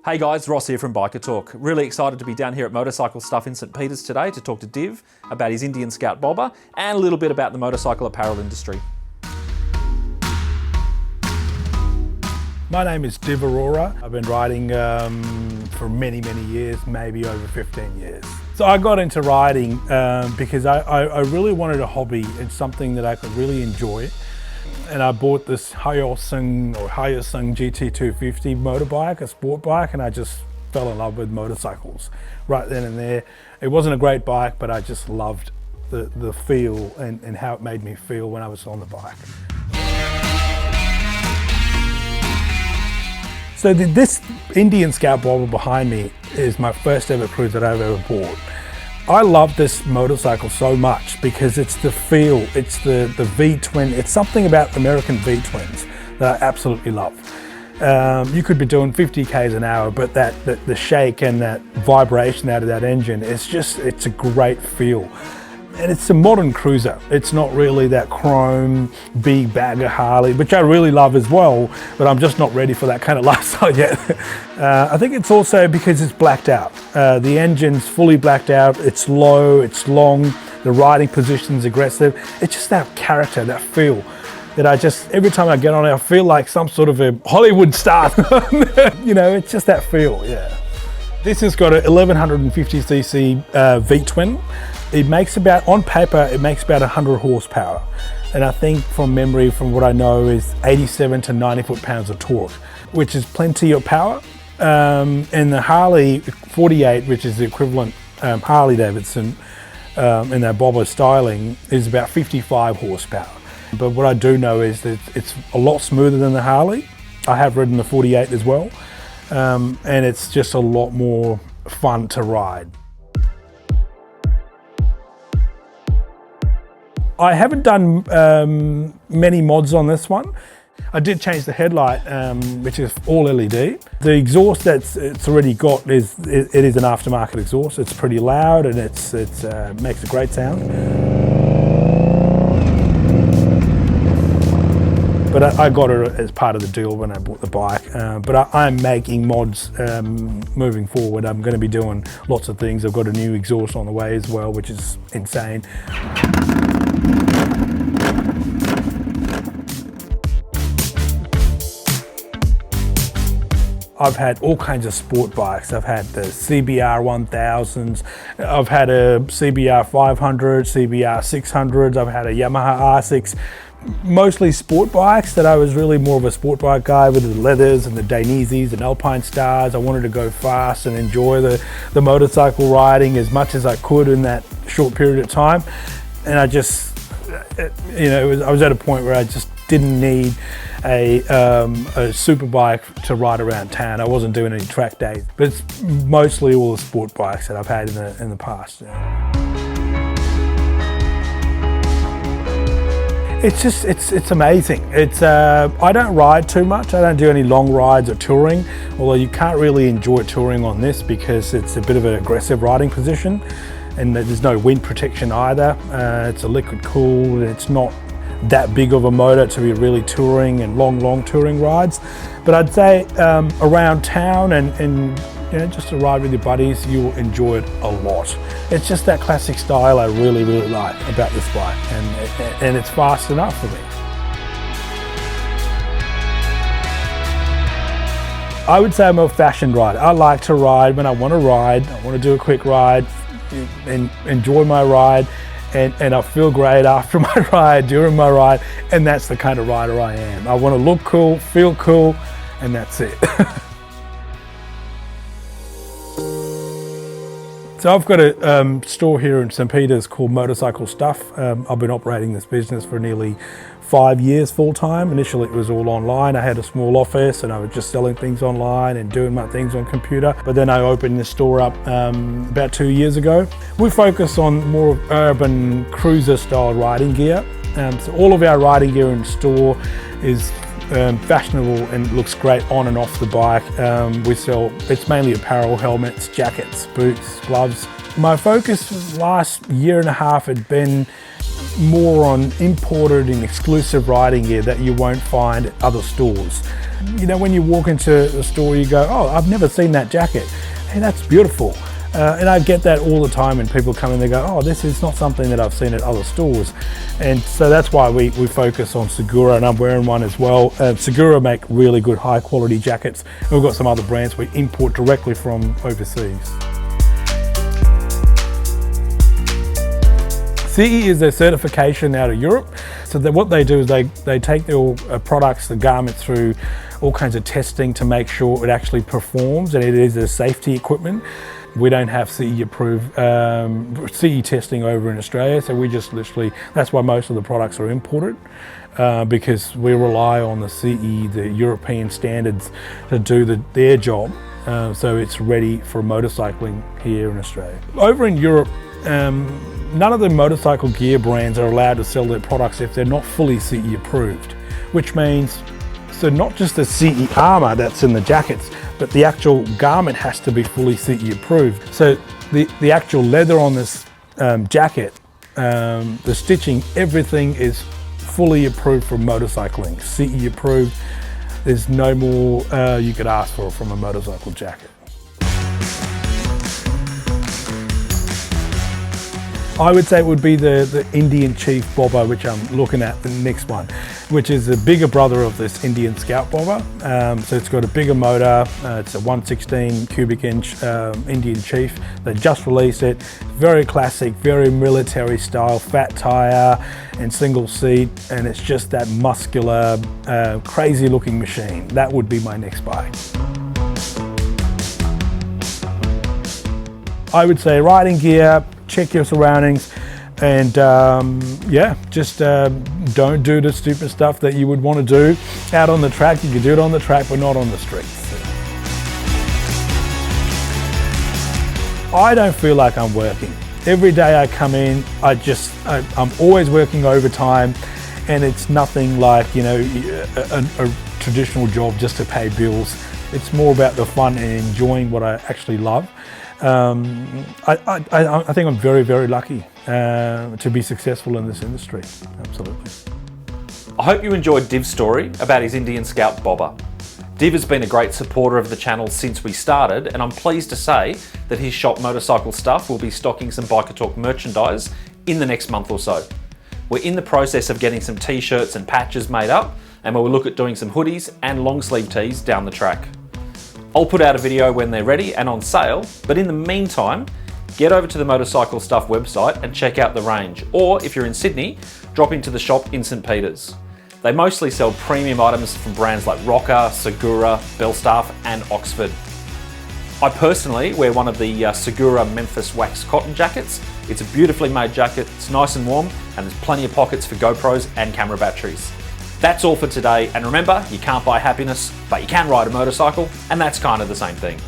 Hey guys, Ross here from Biker Talk. Really excited to be down here at Motorcycle Stuff in St Peters today to talk to Div about his Indian Scout bobber and a little bit about the motorcycle apparel industry. My name is Div Aurora. I've been riding for many years, maybe over 15 years. So I got into riding because I really wanted a hobby and something that I could really enjoy. And I bought this Hyosung GT250 motorbike, a sport bike, and I just fell in love with motorcycles right then and there. It wasn't a great bike, but I just loved the feel and how it made me feel when I was on the bike. So this Indian Scout bobber behind me is my first ever cruiser that I've ever bought. I love this motorcycle so much because it's the feel, it's the V-twin, it's something about American V-twins that I absolutely love. You could be doing 50 k's an hour, but the shake and that vibration out of that engine, it's a great feel. And it's a modern cruiser. It's not really that chrome, big bagger Harley, which I really love as well, but I'm just not ready for that kind of lifestyle yet. I think it's also because it's blacked out. The engine's fully blacked out, it's low, it's long, the riding position's aggressive. It's just that character, that feel, that every time I get on it, I feel like some sort of a Hollywood star. You know, it's just that feel, yeah. This has got a 1150cc V-twin. It makes on paper, it makes about 100 horsepower. And I think from memory, from what I know, is 87 to 90 foot-pounds of torque, which is plenty of power. And the Harley 48, which is the equivalent Harley Davidson in that bobber styling, is about 55 horsepower. But what I do know is that it's a lot smoother than the Harley. I have ridden the 48 as well. And it's just a lot more fun to ride. I haven't done many mods on this one. I did change the headlight, which is all LED. The exhaust it's already got it is an aftermarket exhaust. It's pretty loud and it makes a great sound. But I got it as part of the deal when I bought the bike. But I'm making mods moving forward. I'm going to be doing lots of things. I've got a new exhaust on the way as well, which is insane. I've had all kinds of sport bikes. I've had the CBR 1000s, I've had a CBR 500, CBR 600s, I've had a Yamaha R6. Mostly sport bikes that I was really more of a sport bike guy with the leathers and the Dainese and Alpine Stars. I wanted to go fast and enjoy the motorcycle riding as much as I could in that short period of time. And I just, I was at a point where I just didn't need a super bike to ride around town. I wasn't doing any track days, but it's mostly all the sport bikes that I've had in the past. Yeah. It's amazing. I don't ride too much. I don't do any long rides or touring, although you can't really enjoy touring on this because it's a bit of an aggressive riding position and there's no wind protection either. It's a liquid cooled, it's not that big of a motor to be really touring and long touring rides. But I'd say around town and just to ride with your buddies, you will enjoy it a lot. It's just that classic style I really like about this bike, and it's fast enough for me. I would say I'm a fashion rider. I like to ride when I want to ride. I want to do a quick ride and enjoy my ride. And I feel great after my ride, during my ride, and that's the kind of rider I am. I want to look cool, feel cool, and that's it. So I've got a store here in St Peters called Motorcycle Stuff. I've been operating this business for nearly 5 years full time. Initially it was all online. I had a small office and I was just selling things online and doing my things on computer. But then I opened this store up about 2 years ago. We focus on more urban cruiser style riding gear. So all of our riding gear in store is fashionable and looks great on and off the bike. It's mainly apparel, helmets, jackets, boots, gloves. My focus last year and a half had been more on imported and exclusive riding gear that you won't find at other stores. You know, when you walk into a store, you go, oh, I've never seen that jacket. Hey, that's beautiful. And I get that all the time when people come in, they go, oh, this is not something that I've seen at other stores. And so that's why we focus on Segura, and I'm wearing one as well. Segura make really good high quality jackets. And we've got some other brands we import directly from overseas. CE is a certification out of Europe. So that what they do is they take their products, the garment, through all kinds of testing to make sure it actually performs, and it is a safety equipment. We don't have CE approved CE testing over in Australia, so we just literally, that's why most of the products are imported, because we rely on the CE, the European standards, to do their job, so it's ready for motorcycling here in Australia. Over in Europe, none of the motorcycle gear brands are allowed to sell their products if they're not fully CE approved, which means, so not just the CE armor that's in the jackets, but the actual garment has to be fully CE approved. So the actual leather on this jacket, the stitching, everything is fully approved for motorcycling, CE approved. There's no more you could ask for from a motorcycle jacket. I would say it would be the Indian Chief Bobber, which I'm looking at, the next one, which is the bigger brother of this Indian Scout Bobber. So it's got a bigger motor, it's a 116 cubic inch Indian Chief. They just released it. Very classic, very military style, fat tire and single seat, and it's just that muscular, crazy looking machine. That would be my next bike. I would say riding gear, check your surroundings, and yeah, just don't do the stupid stuff that you would want to do out on the track. You can do it on the track, but not on the streets. I don't feel like I'm working. Every day I come in, I'm always working overtime, and it's nothing like, you know, a traditional job just to pay bills. It's more about the fun and enjoying what I actually love. I think I'm very, very lucky to be successful in this industry. Absolutely. I hope you enjoyed Div's story about his Indian Scout Bobber. Div has been a great supporter of the channel since we started, and I'm pleased to say that his shop Motorcycle Stuff will be stocking some Biker Talk merchandise in the next month or so. We're in the process of getting some t-shirts and patches made up, and we'll look at doing some hoodies and long sleeve tees down the track. I'll put out a video when they're ready and on sale, but in the meantime, get over to the Motorcycle Stuff website and check out the range, or if you're in Sydney, drop into the shop in St Peters. They mostly sell premium items from brands like Rocker, Segura, Belstaff and Oxford. I personally wear one of the Segura Memphis Wax cotton jackets. It's a beautifully made jacket, it's nice and warm, and there's plenty of pockets for GoPros and camera batteries. That's all for today, and remember, you can't buy happiness, but you can ride a motorcycle, and that's kind of the same thing.